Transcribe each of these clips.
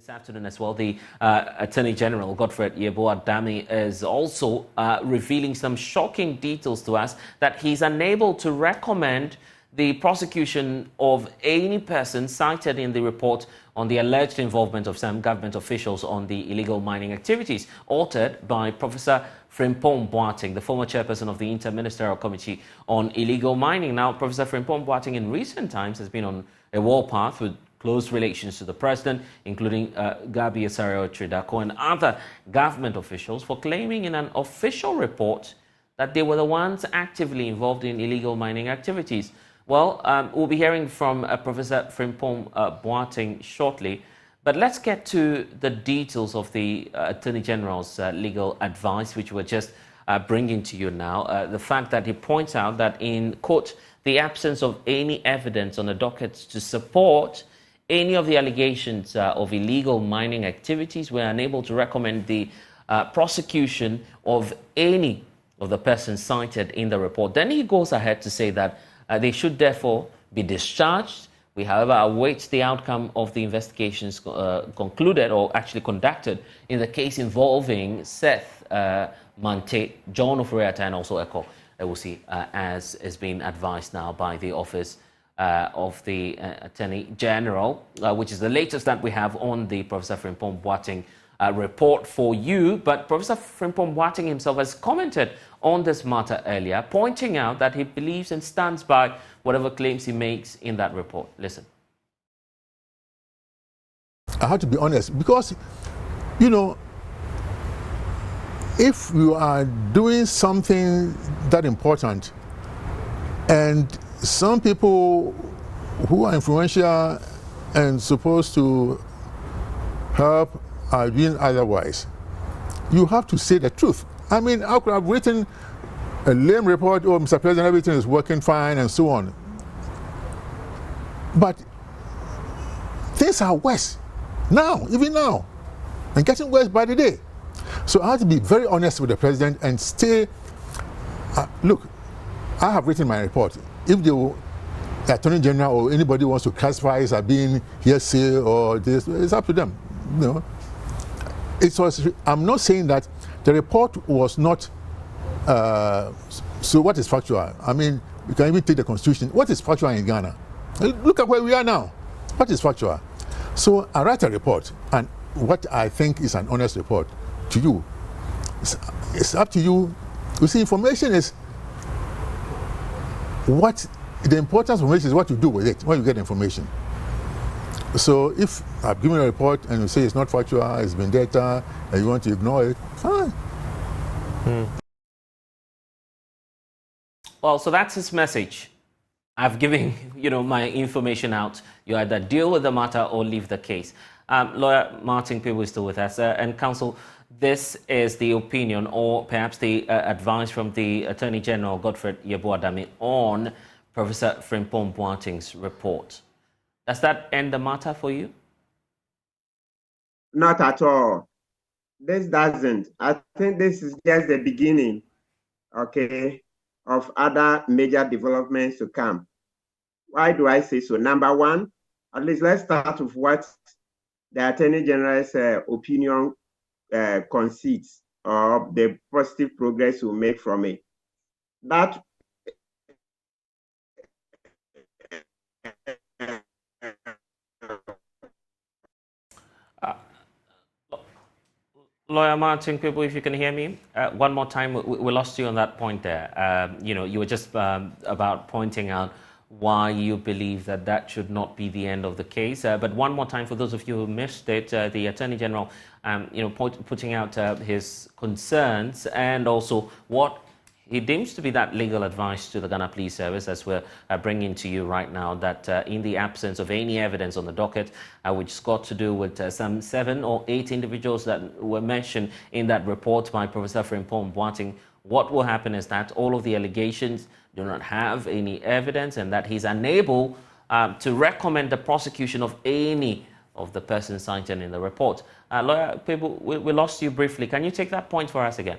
This afternoon as well, the Attorney General, Godfred Yeboah-Dame, is also revealing some shocking details to us that he's unable to recommend the prosecution of any person cited in the report on the alleged involvement of some government officials on the illegal mining activities, authored by Professor Frimpong Boateng, the former chairperson of the Inter-Ministerial Committee on Illegal Mining. Now, Professor Frimpong Boateng in recent times has been on a warpath with close relations to the president, including Gabi Asare-Otridako and other government officials, for claiming in an official report that they were the ones actively involved in illegal mining activities. Well, we'll be hearing from Professor Frimpong Boateng shortly, but let's get to the details of the Attorney General's legal advice, which we're just bringing to you now. The fact that he points out that in, quote, the absence of any evidence on the dockets to support any of the allegations of illegal mining activities, we're unable to recommend the prosecution of any of the persons cited in the report. Then he goes ahead to say that they should therefore be discharged. We, however, await the outcome of the investigations concluded or actually conducted in the case involving Seth Mante, John Oforiatta, and also Eko Ewusi, as is being advised now by the Office of the Attorney General, which is the latest that we have on the Professor Frimpong Boateng report for you. But Professor Frimpong Boateng himself has commented on this matter earlier, pointing out that he believes and stands by whatever claims he makes in that report. Listen. I have to be honest, because, you know, if you are doing something that important and some people who are influential and supposed to help are doing otherwise, you have to say the truth. I mean, I could have written a lame report, oh, Mr. President, everything is working fine and so on. But things are worse now, even now, and getting worse by the day. So I have to be very honest with the president and stay, look, I have written my report. If the Attorney General or anybody wants to classify it as being hearsay or this, it's up to them. You know, I'm not saying that the report was not. So what is factual? I mean, you can even take the Constitution. What is factual in Ghana? Look at where we are now. What is factual? So I write a report, and what I think is an honest report to you. It's up to you. You see, information is what the importance of information is what you do with it when you get information. So if I've given a report and you say it's not factual, it's been data, and you want to ignore it, fine. Well, so that's his message. I've given, my information out. You either deal with the matter or leave the case. Lawyer Martin People is still with us. And counsel, this is the opinion or perhaps the advice from the Attorney General, Godfred Yeboah-Dame, on Professor Frimpong Boateng's report. Does that end the matter for you? Not at all. This doesn't. I think this is just the beginning, okay, of other major developments to come. Why do I say so? Number one, at least let's start with what the Attorney General's opinion concedes, or the positive progress we'll make from it. That Lawyer Martin People, if you can hear me, one more time, we lost you on that point there. You were just about pointing out why you believe that should not be the end of the case. But one more time, for those of you who missed it, the Attorney General, putting out his concerns and also what he deems to be that legal advice to the Ghana Police Service, as we're bringing to you right now, that in the absence of any evidence on the docket, which has got to do with some 7 or 8 individuals that were mentioned in that report by Professor Frimpong Boateng, what will happen is that all of the allegations do not have any evidence and that he's unable to recommend the prosecution of any of the persons cited in the report. Lawyer People, we lost you briefly. Can you take that point for us again?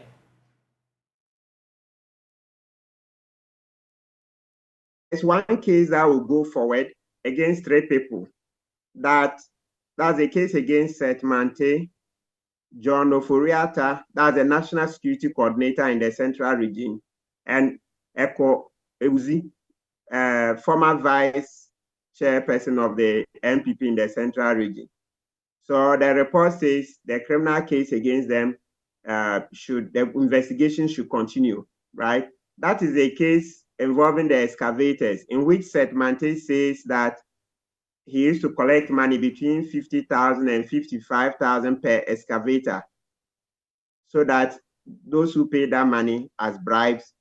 There's one case that will go forward against 3 people that That's a case against Setmante, John Oforiatta, that's the National Security Coordinator in the Central Region, and Eko Ewuzi, former Vice Chairperson of the NPP in the Central Region. So the report says the criminal case against them the investigation should continue, right? That is a case involving the excavators, in which Setmante says that he used to collect money between 50,000 and 55,000 per excavator, so that those who pay that money as bribes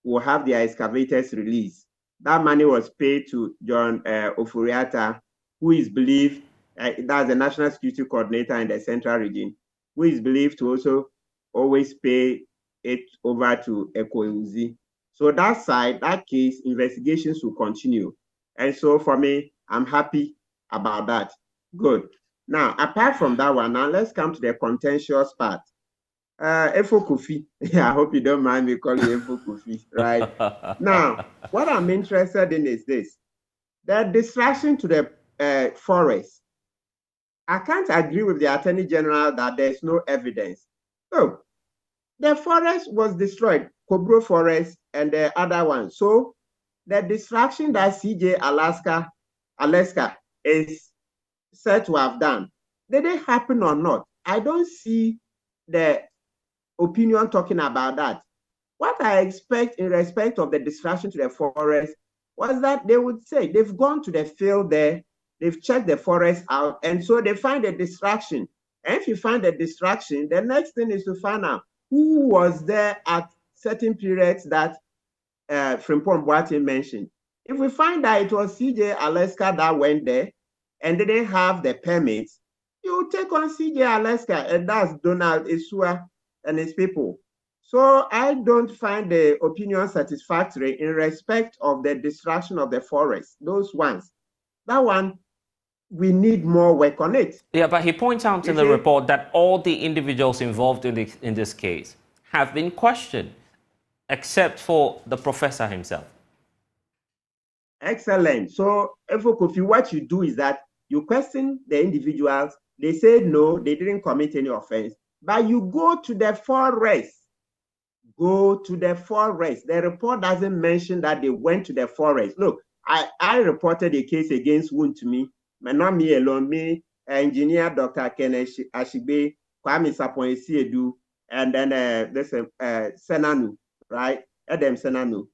will have their excavators released. That money was paid to John Oforiatta, who is believed, that's the National Security Coordinator in the Central Region, who is believed to also always pay it over to Eko Ewuzi. So that side, that case, investigations will continue. And so for me, I'm happy about that. Good. Now, apart from that one, now let's come to the contentious part. Efo Kofi, I hope you don't mind me calling you Efo Kofi, right? Now, what I'm interested in is this. The distraction to the forest. I can't agree with the Attorney General that there's no evidence. So, the forest was destroyed, Cobro Forest and the other one. So, the distraction that CJ Alaska is said to have done, did it happen or not? I don't see the opinion talking about that. What I expect in respect of the distraction to the forest was that they would say they've gone to the field there, they've checked the forest out, and so they find a distraction. And if you find a distraction, the next thing is to find out who was there at certain periods that Frimpong Boateng mentioned. If we find that it was CJ Alaska that went there and didn't have the permits, you take on CJ Alaska, and that's Donald Isua and his people. So I don't find the opinion satisfactory in respect of the destruction of the forest, those ones. That one, we need more work on it. Yeah, but he points out in the report that all the individuals involved in this case have been questioned, except for the professor himself. Excellent. So, Efo Kofi, what you do is that you question the individuals. They say no, they didn't commit any offense. But you go to the forest. Go to the forest. The report doesn't mention that they went to the forest. Look, I reported a case against Wuntumi, but not me alone, me, engineer Dr. Kenneth Ashigbe, Kwame Sapon-Esiedu, and then there's Senanu, right? Adam Senanu.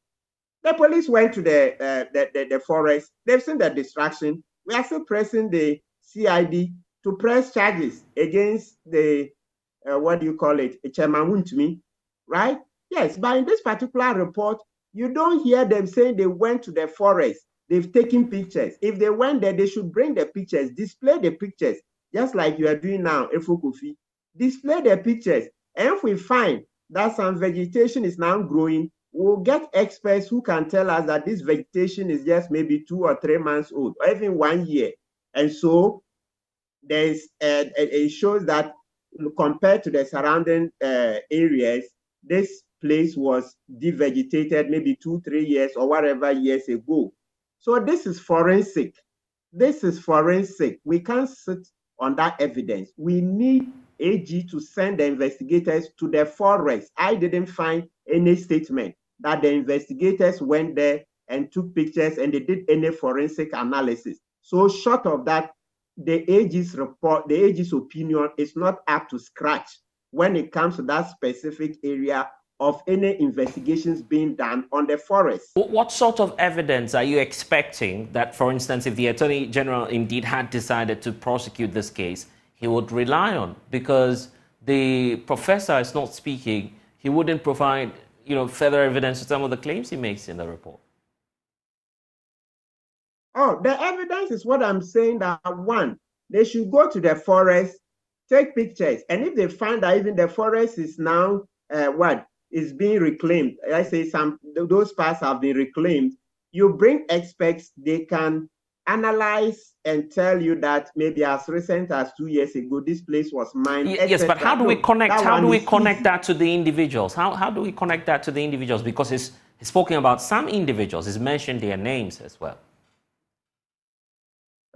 The police went to the forest. They've seen the distraction. We are still pressing the CID to press charges against the, what do you call it, Chairman Wuntumi, right? Yes, but in this particular report, you don't hear them saying they went to the forest. They've taken pictures. If they went there, they should bring the pictures, display the pictures, just like you are doing now, Efo Kofi. Display the pictures. And if we find that some vegetation is now growing, we'll get experts who can tell us that this vegetation is just maybe 2 or 3 months old, or even 1 year. And so there's it shows that compared to the surrounding areas, this place was devegetated maybe 2-3 years or whatever years ago. So this is forensic. This is forensic. We can't sit on that evidence. We need AG to send the investigators to the forest. I didn't find any statement that the investigators went there and took pictures and they did any forensic analysis. So short of that, the AG's report, the AG's opinion is not up to scratch when it comes to that specific area of any investigations being done on the forest. What sort of evidence are you expecting that, for instance, if the Attorney General indeed had decided to prosecute this case, he would rely on? Because the professor is not speaking, he wouldn't provide, further evidence to some of the claims he makes in the report. Oh, the evidence is what I'm saying, that one, they should go to the forest, take pictures, and if they find that even the forest is now is being reclaimed, I say those parts have been reclaimed, you bring experts, they can analyze and tell you that maybe as recent as 2 years ago, this place was mined. Yes, but how do we connect? How do we connect that to the individuals? How do we connect that to the individuals? Because he's spoken about some individuals. He's mentioned their names as well.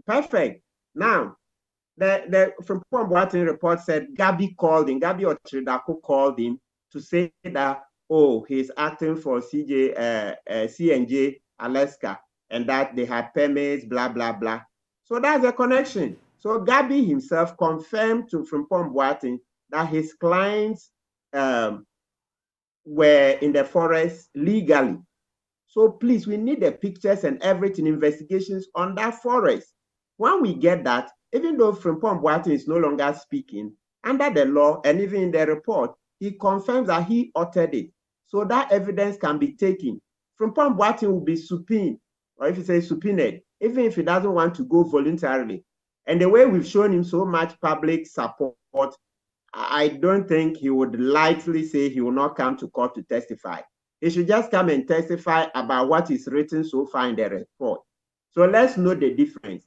Perfect. Now, The Frimpong Boateng Report said Gabi Ochridako called him to say that, oh, he's acting for CNJ Alaska and that they had permits, blah, blah, blah. So that's a connection. So Gabi himself confirmed to Frimpong Boateng that his clients were in the forest legally. So please, we need the pictures and everything, investigations on that forest. When we get that, even though Frimpong Boateng is no longer speaking, under the law and even in the report, he confirms that he authored it. So that evidence can be taken. Frimpong Boateng will be subpoenaed, or if you say subpoenaed, even if he doesn't want to go voluntarily. And the way we've shown him so much public support, I don't think he would lightly say he will not come to court to testify. He should just come and testify about what is written so far in the report. So let's know the difference.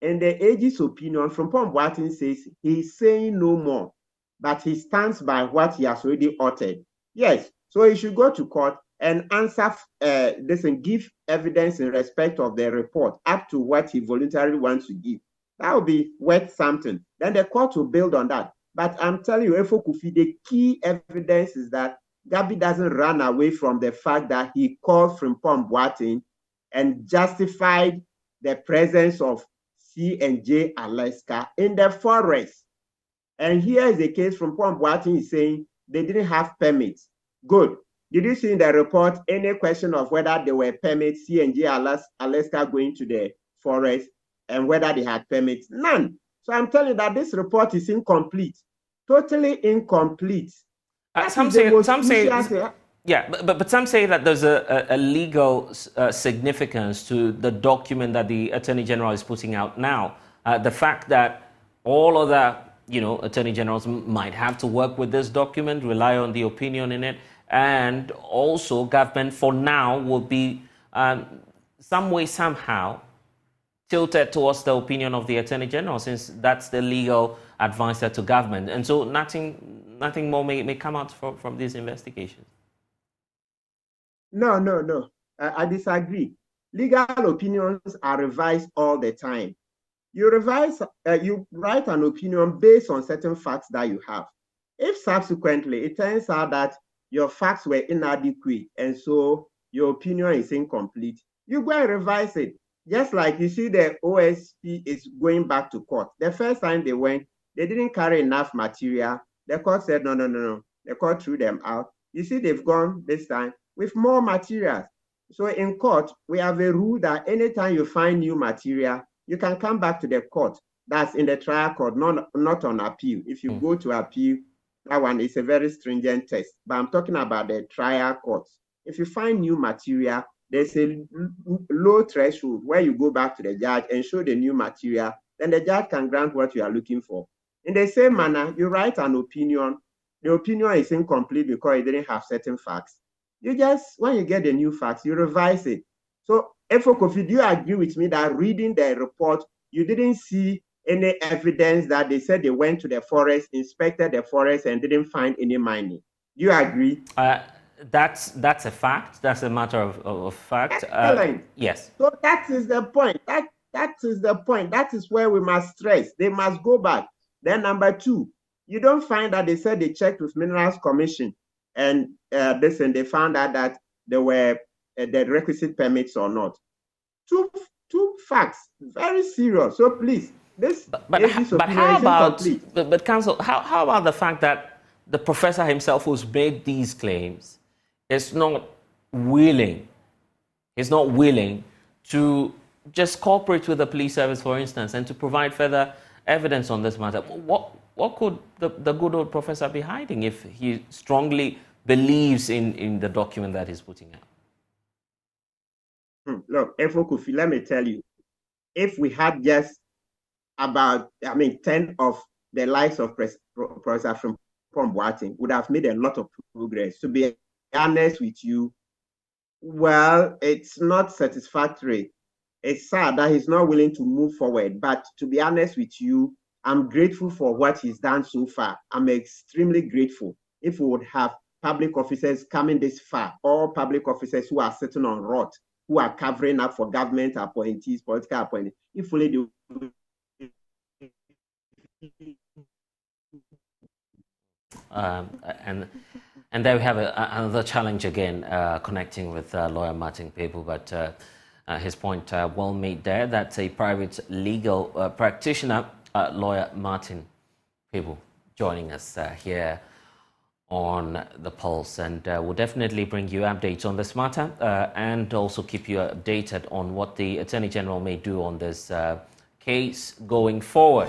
In the AG's opinion, Frimpong Boateng says he's saying no more, but he stands by what he has already uttered. Yes, so he should go to court and answer this and give evidence in respect of the report up to what he voluntarily wants to give. That will be worth something. Then the court will build on that. But I'm telling you, Efo Kofi, the key evidence is that Gabi doesn't run away from the fact that he called Frimpong Boateng and justified the presence of CNJ Alaska in the forest. And here is the case. Frimpong Boateng is saying they didn't have permits. Good. Did you see in the report any question of whether there were permits, CNJ Alaska going to the forest, and whether they had permits? None. So I'm telling you that this report is incomplete, totally incomplete. Some say, yeah, but some say that there's a legal significance to the document that the Attorney General is putting out now. The fact that all other, Attorney Generals might have to work with this document, rely on the opinion in it, and also government for now will be some way, somehow tilted towards the opinion of the Attorney General, since that's the legal advisor to government. And so nothing more may come out from these investigations. No. I disagree. Legal opinions are revised all the time. You write an opinion based on certain facts that you have. If subsequently it turns out that your facts were inadequate and so your opinion is incomplete, you go and revise it. Just like you see the OSP is going back to court. The first time they went, they didn't carry enough material. The court said, no. The court threw them out. You see, they've gone this time with more materials. So in court, we have a rule that anytime you find new material, you can come back to the court. That's in the trial court, not on appeal. If you go to appeal, that one is a very stringent test. But I'm talking about the trial courts. If you find new material, there's a low threshold where you go back to the judge and show the new material, then the judge can grant what you are looking for. In the same manner, you write an opinion. The opinion is incomplete because it didn't have certain facts. When you get the new facts, you revise it. So, Efo Kofi, do you agree with me that reading the report, you didn't see any evidence that they said they went to the forest, inspected the forest, and didn't find any mining? Do you agree? That's a fact. That's a matter of fact. Yes. So that is the point. That is the point. That is where we must stress. They must go back. Then number two, you don't find that they said they checked with Minerals Commission and they found out that there were the requisite permits or not. Two facts, very serious. So please, but how about but counsel? How about the fact that the professor himself, who's made these claims, is not willing to just cooperate with the police service, for instance, and to provide further evidence on this matter? What could the good old professor be hiding if he strongly believes in the document that he's putting out? Look, Efo Kofi, let me tell you, if we had just about, 10 of the likes of Professor Frimpong Boateng, would have made a lot of progress. To be honest with you, well, it's not satisfactory. It's sad that he's not willing to move forward. But to be honest with you, I'm grateful for what he's done so far. I'm extremely grateful. If we would have public officers coming this far, all public officers who are sitting on rot, who are covering up for government appointees, political appointees, if only they And there we have another challenge again, connecting with lawyer Martin People, but his point well made there. That's a private legal practitioner, lawyer Martin People, joining us here on The Pulse, and we'll definitely bring you updates on this matter and also keep you updated on what the Attorney General may do on this case going forward.